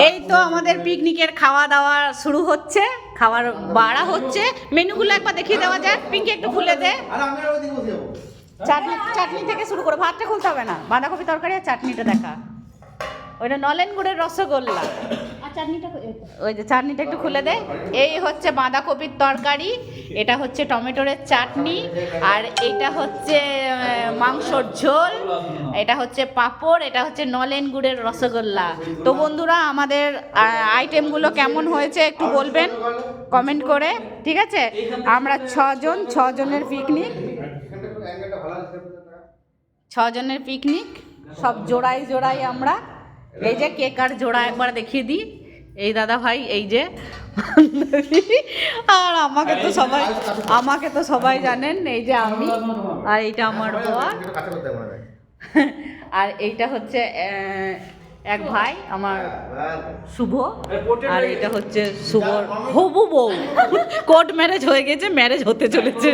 এই তো আমাদের পিকনিকের খাওয়া দাওয়া শুরু হচ্ছে, খাবার বাড়া হচ্ছে। মেনুগুলো একবার দেখিয়ে দেওয়া যায়, পিঙ্কি একটু খুলে দে। চাটনি থেকে শুরু করে, ভাতটা খুলতে হবে না, বাঁধাকপি তরকারি আর চাটনিটা দেখা। ওইটা নলেন গুড়ের রসগোল্লা, ওই যে চাটনিটা একটু খুলে দে। এই হচ্ছে বাঁধাকপির তরকারি, এটা হচ্ছে টমেটোরের চাটনি, আর এটা হচ্ছে মাংসর ঝোল, এটা হচ্ছে পাঁপড়, এটা হচ্ছে নলেন গুড়ের রসগোল্লা। তো বন্ধুরা, আমাদের আইটেমগুলো কেমন হয়েছে একটু বলবেন কমেন্ট করে, ঠিক আছে? আমরা ছজনের পিকনিক, 6 জনের পিকনিক, সব জোড়ায় জোড়ায় আমরা। এই যে কেক আর জোড়া একবার দেখিয়ে দিই, এই দাদা ভাই, এই যে আর আমাকে তো সবাই জানেন, এই যে আমি, আর এইটা আমার বর, আর এইটা হচ্ছে এক ভাই আমার শুভ, আর এটা হচ্ছে শুভর হবু বউ। কোর্ট ম্যারেজ হয়ে গেছে, ম্যারেজ হতে চলেছে।